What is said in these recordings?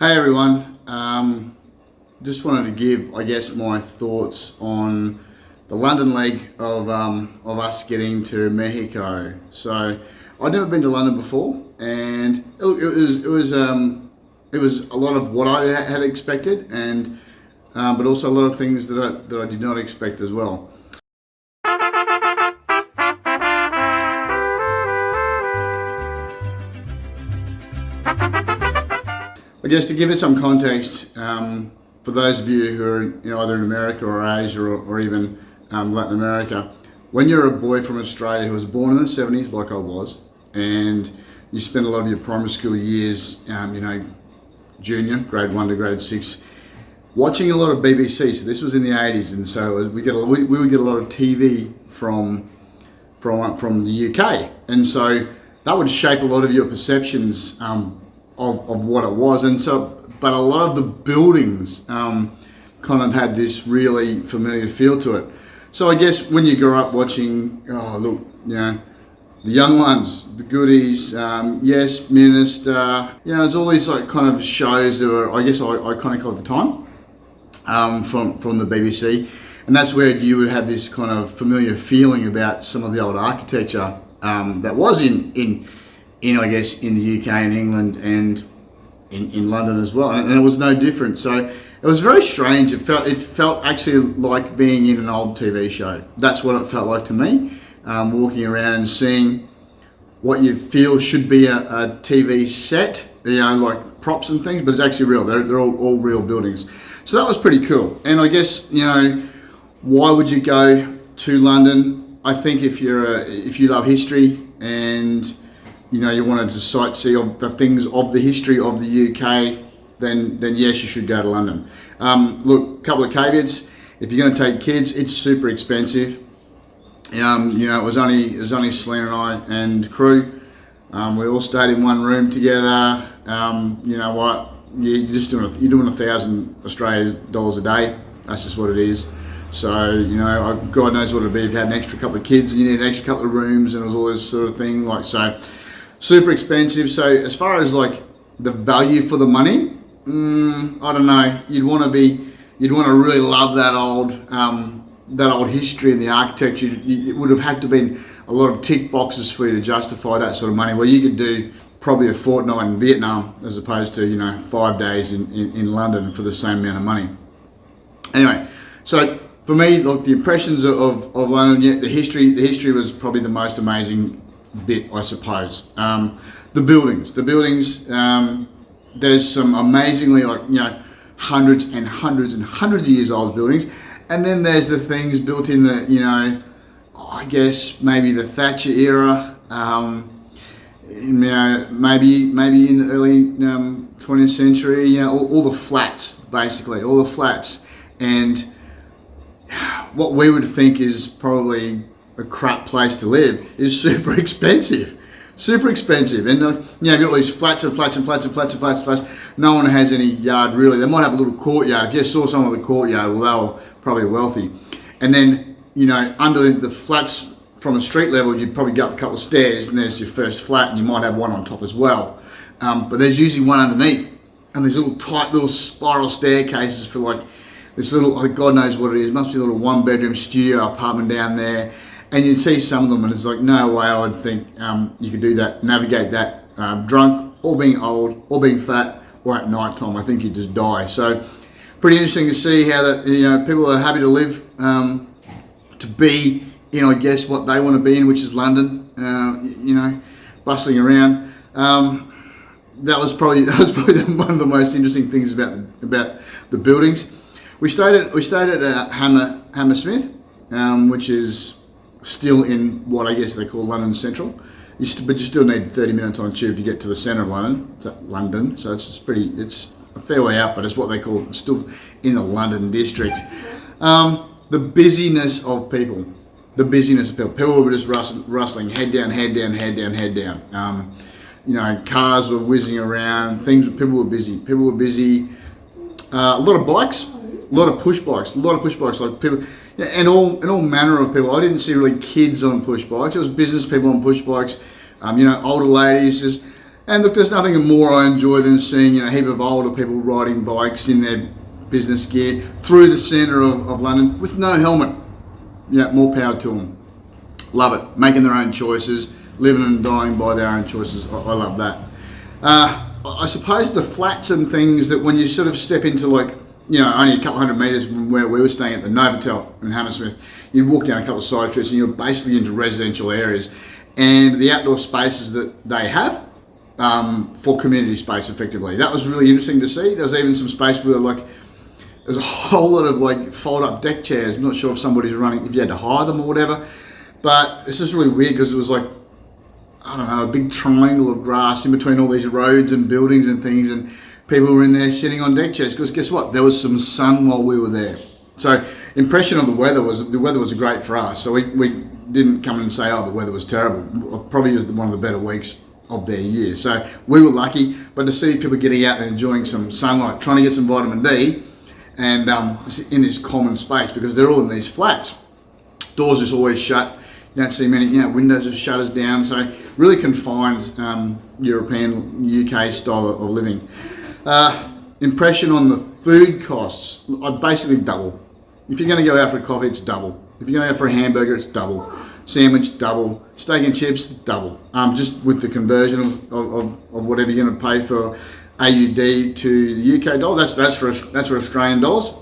Hey everyone, just wanted to give, I guess, my thoughts on the London leg of us getting to Mexico. So I'd never been to London before, and it was a lot of what I had expected, and but also a lot of things that I did not expect as well. I guess to give it some context, for those of you who are either in America or Asia or even Latin America, when you're a boy from Australia who was born in the 70s, like I was, and you spend a lot of your primary school years, junior, grade 1 to grade 6, watching a lot of BBC. So this was in the 80s, and so we would get a lot of TV from the UK, and so that would shape a lot of your perceptions of what it was. And so, but a lot of the buildings kind of had this really familiar feel to it. So I guess when you grow up watching, the young ones, the goodies, Yes, Minister, there's all these like kind of shows that were, I guess, iconic of the time, from the BBC, and that's where you would have this kind of familiar feeling about some of the old architecture that was in I guess in the UK and England and in London as well, and it was no different. So it was very strange. It felt actually like being in an old TV show. That's what it felt like to me, walking around and seeing what you feel should be a TV set, like props and things, but it's actually real. They're all real buildings. So that was pretty cool. And I guess why would you go to London? I think if you love history and you wanted to sightsee of the things of the history of the UK, then yes, you should go to London. Look, a couple of caveats. If you're going to take kids, it's super expensive. It was only Selena and I and crew. We all stayed in one room together. You know what? You're doing 1,000 Australian dollars a day. That's just what it is. So God knows what it'd be if you had an extra couple of kids and you need an extra couple of rooms and it was all this sort of thing. Super expensive. So as far as like the value for the money, I don't know. You'd want to really love that old history and the architecture. It would have had to been a lot of tick boxes for you to justify that sort of money. Well, you could do probably a fortnight in Vietnam as opposed to 5 days in London for the same amount of money. Anyway, so for me, look, the impressions of London, the history was probably the most amazing bit, I suppose. The buildings, there's some amazingly hundreds and hundreds and hundreds of years old buildings, and then there's the things built in the I guess maybe the Thatcher era, maybe in the early 20th century, all the flats, basically all the flats, and what we would think is probably a crap place to live is super expensive, and you've got all these flats and flats and flats and flats and flats and flats. No one has any yard really. They might have a little courtyard. If you saw someone with a courtyard, well, they were probably wealthy. And then under the flats from the street level, you'd probably go up a couple of stairs and there's your first flat, and you might have one on top as well. But there's usually one underneath, and there's tight little spiral staircases for like this little, God knows what it is. It must be a little 1-bedroom studio apartment down there. And you'd see some of them, and it's like, no way I would think you could do that, navigate that drunk, or being old, or being fat, or at night time. I think you'd just die. So, pretty interesting to see how that people are happy to live, to be in, I guess, what they want to be in, which is London. Bustling around. That was probably one of the most interesting things about the buildings. We stayed at Hammersmith, which is still in what I guess they call London Central. But you still need 30 minutes on tube to get to the centre of London. So it's a fair way out, but it's what they call still in the London district. The busyness of people. People were just rustling, head down, head down, head down, head down. Cars were whizzing around. People were busy. A lot of bikes. A lot of push bikes, like people, and all manner of people. I didn't see really kids on push bikes. It was business people on push bikes, older ladies, just And look, there's nothing more I enjoy than seeing a heap of older people riding bikes in their business gear through the centre of London with no helmet. Yeah, more power to them. Love it. Making their own choices, living and dying by their own choices. I love that. I suppose the flats and things that when you sort of step into only a couple hundred metres from where we were staying at the Novotel in Hammersmith, you walk down a couple of side streets and you're basically into residential areas. And the outdoor spaces that they have for community space effectively. That was really interesting to see. There was even some space where there's a whole lot of fold up deck chairs. I'm not sure if somebody's running, if you had to hire them or whatever. But it's just really weird because it was a big triangle of grass in between all these roads and buildings and things, and people were in there sitting on deck chairs because guess what? There was some sun while we were there. So impression of the weather was great for us. So we didn't come and say, oh, the weather was terrible. Probably was one of the better weeks of their year. So we were lucky, but to see people getting out and enjoying some sunlight, trying to get some vitamin D, and in this common space because they're all in these flats. Doors just always shut. You don't see many, windows have shutters down. So really confined European, UK style of living. Impression on the food costs, basically double. If you're going to go out for a coffee, it's double. If you're going out for a hamburger, it's double. Sandwich, double. Steak and chips, double. Just with the conversion of whatever you're going to pay for AUD to the UK dollar, that's for Australian dollars.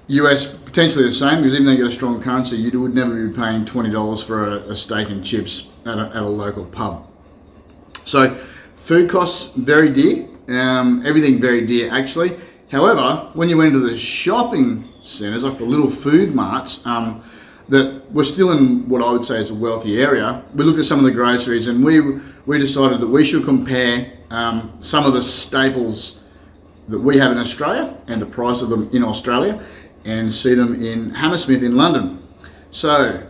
US potentially the same because even though you get a strong currency, you would never be paying $20 for a steak and chips at a local pub. So food costs very dear. Everything very dear actually. However, when you went into the shopping centres, like the little food marts, that were still in what I would say is a wealthy area, we looked at some of the groceries and we decided that we should compare some of the staples that we have in Australia and the price of them in Australia and see them in Hammersmith in London. So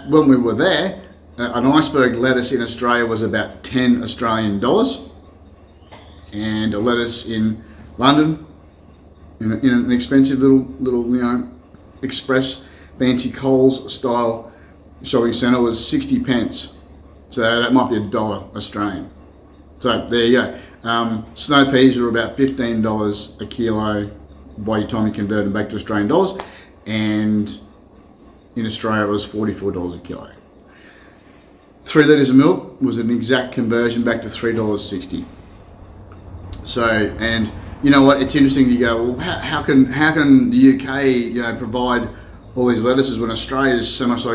when we were there, an iceberg lettuce in Australia was about 10 Australian dollars, and a lettuce in London in an expensive little express fancy Coles style shopping centre was 60 pence. So that might be $1 Australian. So there you go. Snow peas are about $15 a kilo by the time you convert them back to Australian dollars, and in Australia it was $44 a kilo. 3 litres of milk was an exact conversion back to $3.60. So, and you know what? It's interesting to go, well, how can the UK provide all these lettuces when Australia is so much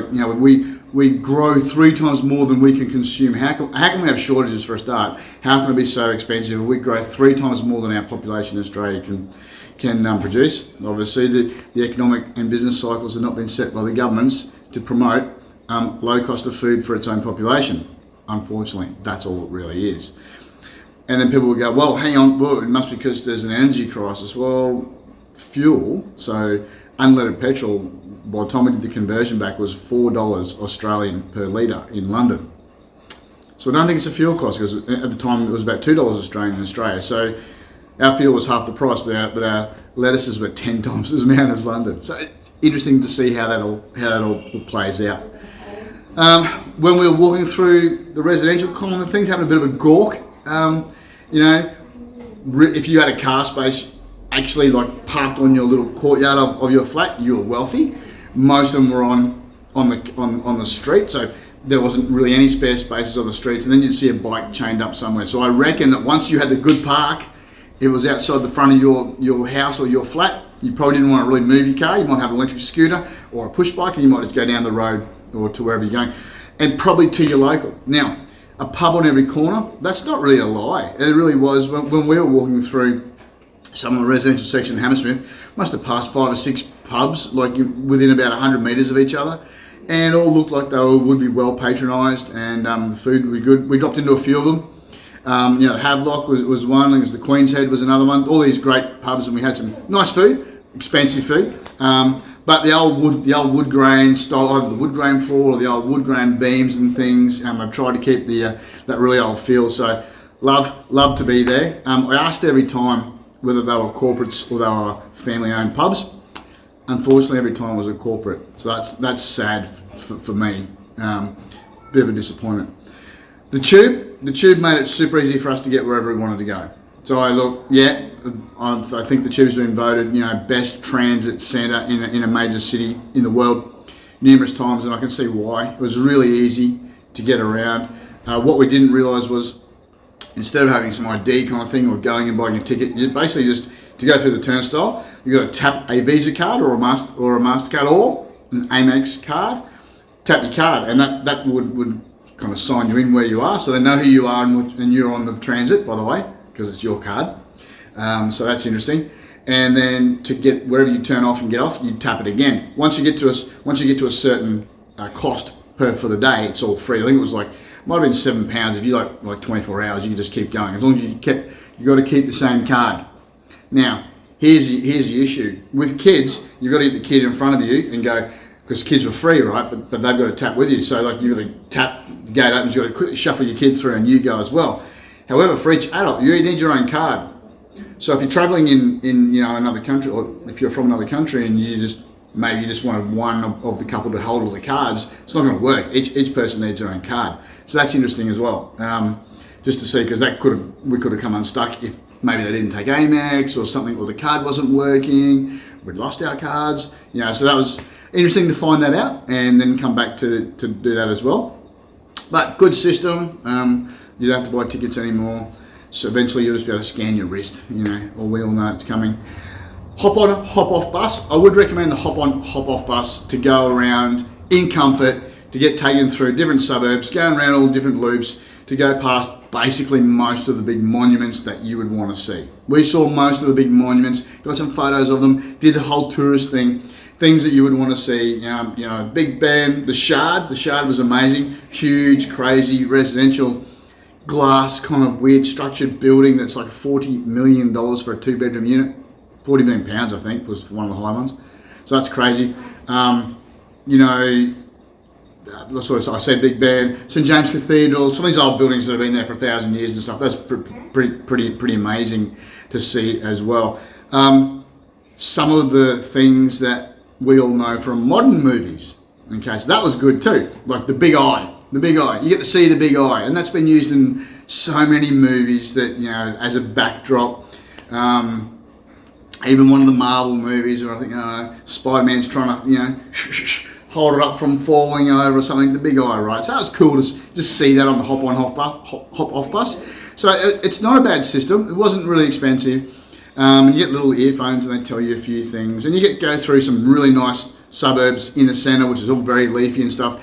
we grow 3 times more than we can consume. How can we have shortages for a start? How can it be so expensive? We grow 3 times more than our population in Australia can produce. Obviously, the economic and business cycles have not been set by the governments to promote low cost of food for its own population. Unfortunately, that's all it really is. And then people will go, well, hang on, well, it must be because there's an energy crisis. Well, fuel, so unleaded petrol, by the time we did the conversion back, was $4 Australian per litre in London. So I don't think it's a fuel cost because at the time it was about $2 Australian in Australia. So our fuel was half the price, but our lettuces were 10 times as amount as London. So interesting to see how that all plays out. When we were walking through the residential common things, having a bit of a gawk, if you had a car space actually parked on your little courtyard of your flat, you were wealthy. Most of them were on the street, so there wasn't really any spare spaces on the streets, and then you'd see a bike chained up somewhere. So I reckon that once you had the good park, it was outside the front of your house or your flat, you probably didn't want to really move your car. You might have an electric scooter or a push bike, and you might just go down the road or to wherever you're going, and probably to your local. Now, a pub on every corner, that's not really a lie. It really was. When we were walking through some of the residential section in Hammersmith, must have passed 5 or 6 pubs within about 100 metres of each other, and all looked like they would be well patronised, and the food would be good. We dropped into a few of them. The Havelock was one, I think it was the Queen's Head was another one. All these great pubs, and we had some nice food, expensive food. But the old wood grain style, either the wood grain floor or the old wood grain beams and things. I've tried to keep that really old feel. So love to be there. I asked every time whether they were corporates or they were family-owned pubs. Unfortunately, every time it was a corporate. So that's sad for me. Bit of a disappointment. The Tube. the tube made it super easy for us to get wherever we wanted to go. So I think the tube's been voted, best transit centre in a major city in the world numerous times, and I can see why. It was really easy to get around. What we didn't realise was, instead of having some ID kind of thing or going and buying a ticket, you basically just, to go through the turnstile, you've got to tap a Visa card or a MasterCard or an Amex card, tap your card, and that would kind of sign you in where you are, so they know who you are and you're on the transit, by the way, because it's your card. So that's interesting. And then to get wherever you turn off and get off, you tap it again. Once you get to a certain cost for the day, it's all free. I think it was might have been £7 if you like 24 hours. You can just keep going as long as you got to keep the same card. Now here's the issue with kids. You've got to get the kid in front of you and go, because kids were free, right? But they've got to tap with you. So you've got to tap, the gate opens, you've got to quickly shuffle your kid through and you go as well. However, for each adult, you need your own card. So if you're travelling in another country, or if you're from another country and you just wanted one of the couple to hold all the cards, it's not going to work. Each person needs their own card. So that's interesting as well. Just to see, because we could have come unstuck if maybe they didn't take Amex or something, or the card wasn't working. We'd lost our cards. So that was interesting to find that out and then come back to do that as well. But good system. You don't have to buy tickets anymore. So eventually you'll just be able to scan your wrist, or we all know it's coming. Hop on, hop off bus. I would recommend the hop on, hop off bus to go around in comfort, to get taken through different suburbs, going around all different loops, to go past basically most of the big monuments that you would want to see. We saw most of the big monuments, got some photos of them, did the whole tourist thing, things that you would want to see. Big Ben, the Shard. The Shard was amazing, huge, crazy, residential, glass kind of weird structured building that's like $40 million for a 2-bedroom unit. £40 million, I think, was one of the high ones. So that's crazy. I said Big Ben, St James Cathedral, some of these old buildings that have been there for 1,000 years and stuff. That's pretty amazing to see as well. Some of the things that we all know from modern movies. Okay, so that was good too. Like the Big Eye. The Big Eye. You get to see the Big Eye, and that's been used in so many movies that, as a backdrop. Even one of the Marvel movies, or I think Spider-Man's trying to, hold it up from falling over or something. The Big Eye, right? So that was cool to just see that on the hop on, hop off bus. So it's not a bad system. It wasn't really expensive. You get little earphones and they tell you a few things, and you go through some really nice suburbs in the centre, which is all very leafy and stuff.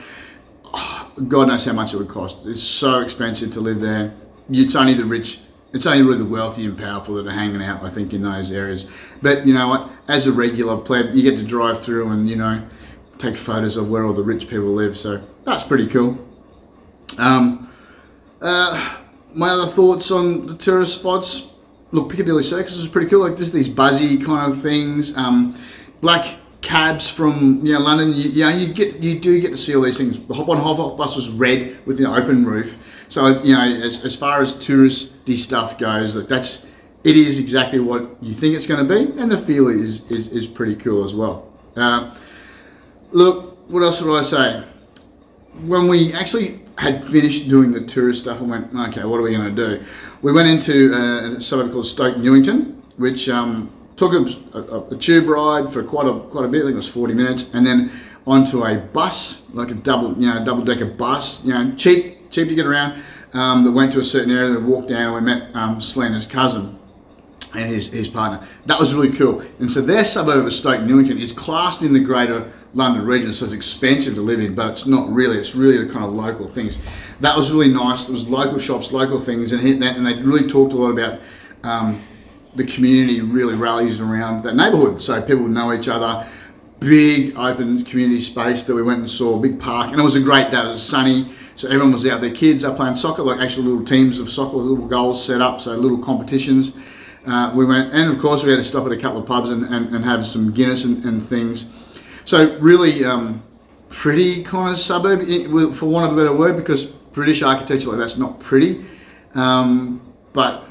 God knows how much it would cost. It's so expensive to live there. It's only the rich, it's only really the wealthy and powerful that are hanging out, I think, in those areas. But you know what? As a regular pleb, you get to drive through and, take photos of where all the rich people live. So that's pretty cool. My other thoughts on the tourist spots. Look, Piccadilly Circus is pretty cool. Like just these buzzy kind of things. Black cabs from London. You do get to see all these things. The hop on hop off bus was red with an open roof. So as far as touristy stuff goes, it is exactly what you think it's going to be, and the feel is pretty cool as well. Look, what else would I say? When we actually had finished doing the tourist stuff and went, okay, what are we going to do? We went into a suburb called Stoke Newington, which took a tube ride for quite a bit. I think it was 40 minutes, and then onto a bus, like a double-decker bus, cheap to get around. That went to a certain area. That walked down. And we met Selena's cousin and his partner. That was really cool. And so their suburb of Stoke Newington is classed in the Greater London region, so it's expensive to live in, but it's not really. It's really the kind of local things. That was really nice. There was local shops, local things, and they really talked a lot about the community really rallies around that neighbourhood, so people know each other. Big open community space that we went and saw, a big park, and it was a great day. It was sunny, so everyone was out there. Kids are playing soccer, like actual little teams of soccer with little goals set up, so little competitions. We went, and of course we had to stop at a couple of pubs and have some Guinness and things. So really pretty kind of suburb, for want of a better word, because British architecture like that's not pretty, but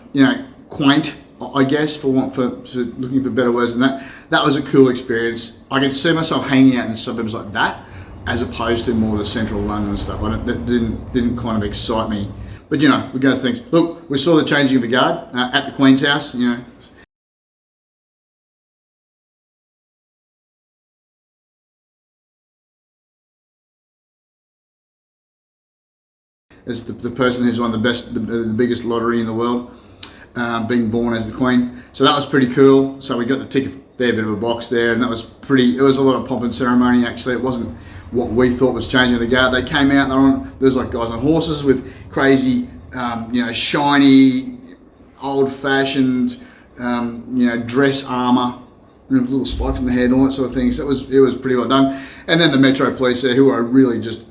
quaint, I guess, for looking for better words than that. That was a cool experience. I could see myself hanging out in suburbs like that, as opposed to more the central London stuff. That didn't kind of excite me But we go to things. Look, we saw the changing of the guard at the Queen's house. As the person who's won the biggest lottery in the world, being born as the Queen. So that was pretty cool. So we got to tick a fair bit of a box there, and that was pretty. It was a lot of pomp and ceremony. Actually, it wasn't what we thought was changing the guard. They came out. There was like guys on horses with crazy, shiny, old-fashioned, dress armour, little spikes in the head, all that sort of thing. So it was pretty well done. And then the Metro Police there, who are really just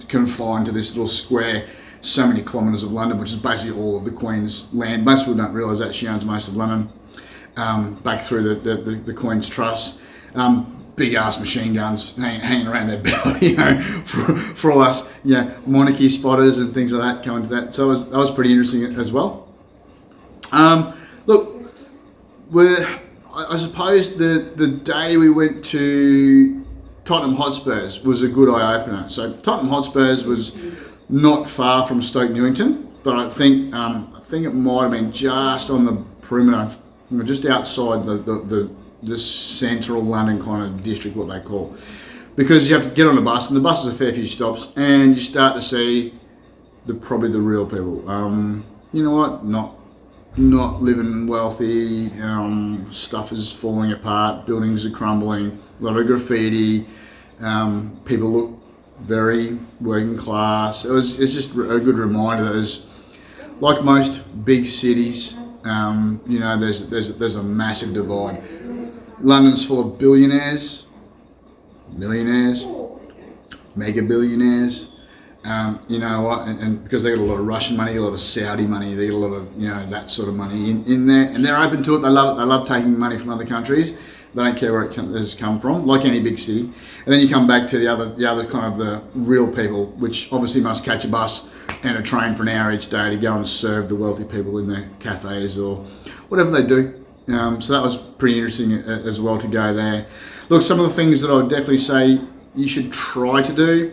confined to this little square, so many kilometres of London, which is basically all of the Queen's land. Most people don't realise that she owns most of London, back through the Queen's Trust. Big ass machine guns hanging around their belly, for all us, monarchy spotters and things like that coming to that. So that was pretty interesting as well. Look, I suppose the day we went to Tottenham Hotspurs was a good eye opener. So Tottenham Hotspurs was not far from Stoke Newington, but I think it might have been just on the perimeter, just outside the central London kind of district, what they call, because you have to get on a bus, and the bus is a fair few stops, and you start to see probably the real people. You know what? Not living wealthy. Stuff is falling apart. Buildings are crumbling. A lot of graffiti. People look very working class. It's just a good reminder that there's, like most big cities, there's a massive divide. London's full of billionaires, millionaires, mega billionaires. You know what? And because they got a lot of Russian money, a lot of Saudi money, they got a lot of that sort of money in there, and they're open to it. They love it. They love taking money from other countries. They don't care where it has come from, like any big city. And then you come back to the other kind of the real people, which obviously must catch a bus and a train for an hour each day to go and serve the wealthy people in their cafes or whatever they do. So that was pretty interesting as well to go there. Look, some of the things that I would definitely say you should try to do: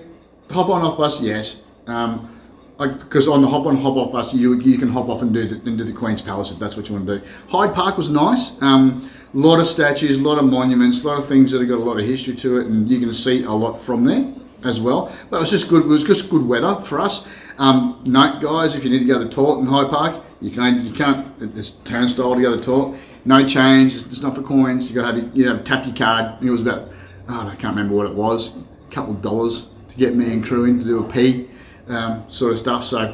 hop on off bus, yes. Because on the hop on hop off bus, you can hop off and do the Queen's Palace if that's what you want to do. Hyde Park was nice. A lot of statues, a lot of monuments, a lot of things that have got a lot of history to it, and you can see a lot from there as well. But it was just good. It was just good weather for us. Note, guys, if you need to go to the toilet in Hyde Park, you can't. There's turnstile to go to the toilet. No change. It's not for coins. You got to have tap your card. I think it was about I can't remember what it was. A couple of dollars to get me and crew in to do a pee, sort of stuff. So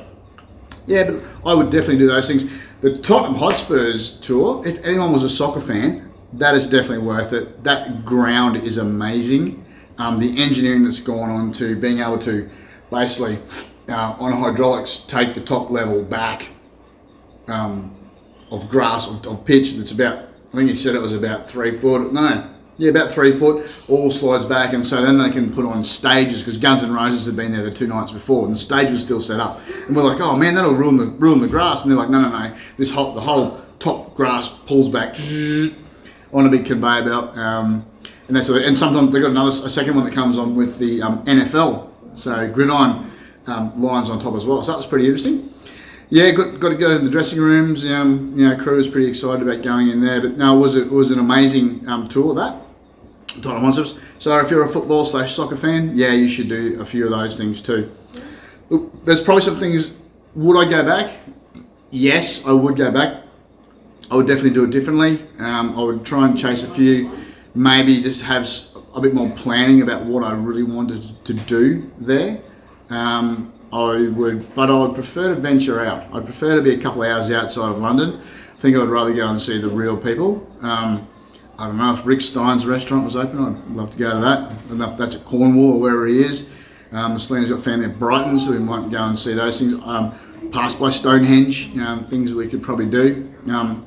yeah, but I would definitely do those things. The Tottenham Hotspurs tour, if anyone was a soccer fan, that is definitely worth it. That ground is amazing. The engineering that's gone on to being able to basically, on hydraulics, take the top level back of grass, of pitch that's about, I think he said it was about 3 foot. No, yeah, about 3 foot, all slides back, and so then they can put on stages, because Guns N' Roses had been there the 2 nights before, and the stage was still set up. And we're like, oh man, that'll ruin the grass. And they're like, no, the whole top grass pulls back on a big conveyor belt, and that's what, and sometimes they got a second one that comes on with the NFL, so gridiron lines on top as well. So that was pretty interesting. Yeah, got to go in the dressing rooms. Crew was pretty excited about going in there. But no, it was an amazing tour, that Tottenham Hotspurs. So if you're a football / soccer fan, yeah, you should do a few of those things too. Look, there's probably some things. Would I go back? Yes, I would go back. I would definitely do it differently. I would try and chase a few. Maybe just have a bit more planning about what I really wanted to do there. I would prefer to venture out. I'd prefer to be a couple of hours outside of London. I think I'd rather go and see the real people. I don't know if Rick Stein's restaurant was open. I'd love to go to that. I don't know if that's at Cornwall or wherever he is. Selena's got family at Brighton, so we might go and see those things. Pass by Stonehenge, things that we could probably do.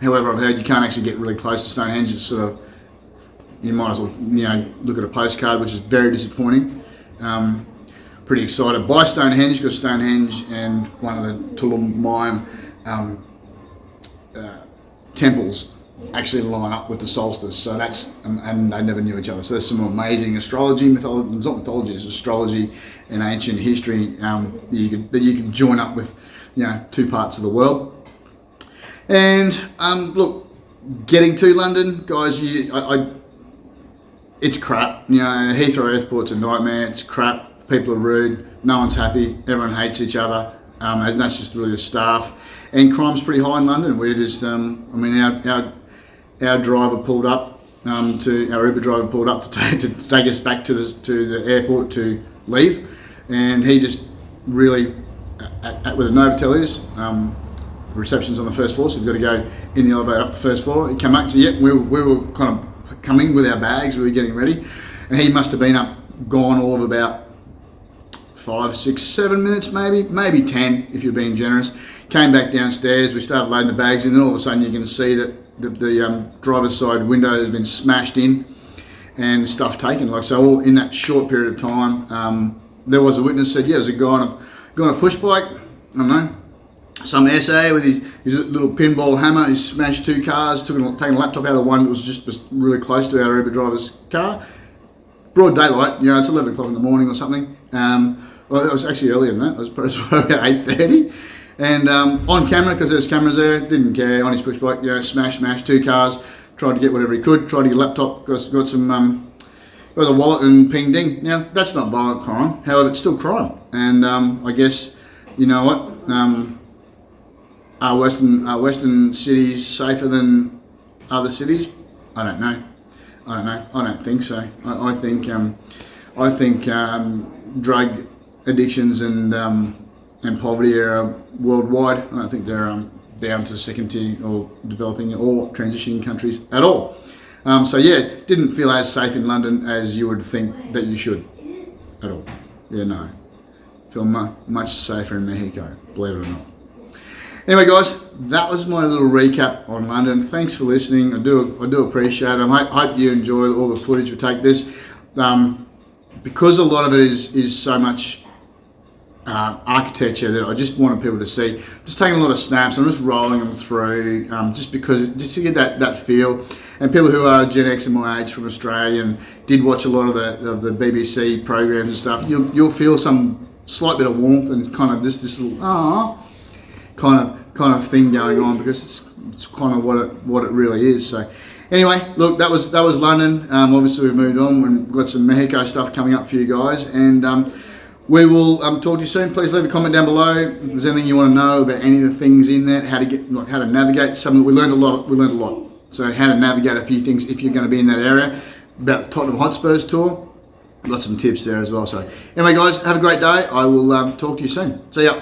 However, I've heard you can't actually get really close to Stonehenge. It's sort of, you might as well look at a postcard, which is very disappointing. Pretty excited by Stonehenge, because Stonehenge and one of the Tullamarine temples actually line up with the solstice. So that's, and they never knew each other. So there's some amazing astrology, mythology. It's not mythology, it's astrology and ancient history that you could join up with two parts of the world. And look, getting to London, guys, it's crap. Heathrow Airport's a nightmare. It's crap. People are rude. No one's happy. Everyone hates each other. And that's just really the staff. And crime's pretty high in London. We're just, our driver pulled up our Uber driver pulled up to take us back to the airport to leave, and he just really, where the Novotel is, the reception's on the first floor, so we've got to go in the elevator up the first floor. He came up and said, "Yep, we were kind of coming with our bags, we were getting ready," and he must have been gone all of about 5, 6, 7 minutes, maybe 10 if you're being generous. Came back downstairs, we started loading the bags in, and all of a sudden you can see that the driver's side window has been smashed in and stuff taken. So all in that short period of time, there was a witness said, there's a guy on a push bike, I don't know, some SA with his little pinball hammer. He smashed 2 cars, taking a laptop out of one that was just really close to our Uber driver's car. Broad daylight, it's 11 o'clock in the morning or something. Well, it was actually earlier than that. It was probably about 8:30. And on camera, because there's cameras there, didn't care, on his push bike, smash, 2 cars, tried to get whatever he could, tried to get a laptop, got some, got a wallet and ping ding. Now, that's not violent crime, however, it's still crime. And I guess, you know what, are Western cities safer than other cities? I don't know. I don't think so. I think drug addictions and poverty are worldwide. I don't think they're down to second tier or developing or transitioning countries at all. Didn't feel as safe in London as you would think that you should at all. No. Feel much safer in Mexico, believe it or not. Anyway, guys, that was my little recap on London. Thanks for listening. I do appreciate it. I hope you enjoy all the footage we take this. Because a lot of it is so much architecture that I just wanted people to see. Just taking a lot of snaps. I'm just rolling them through, just to get that feel. And people who are Gen X and my age from Australia and did watch a lot of the BBC programs and stuff, you'll feel some slight bit of warmth and kind of this little kind of thing going on, because it's kind of what it really is. So anyway, look, that was London. Obviously we've moved on and we've got some Mexico stuff coming up for you guys, and we will talk to you soon. Please leave a comment down below if there's anything you want to know about any of the things in there, how to navigate something. We learned a lot. So how to navigate a few things if you're going to be in that area. About the Tottenham Hotspurs tour, got some tips there as well. So anyway, guys, have a great day. I will talk to you soon. See ya.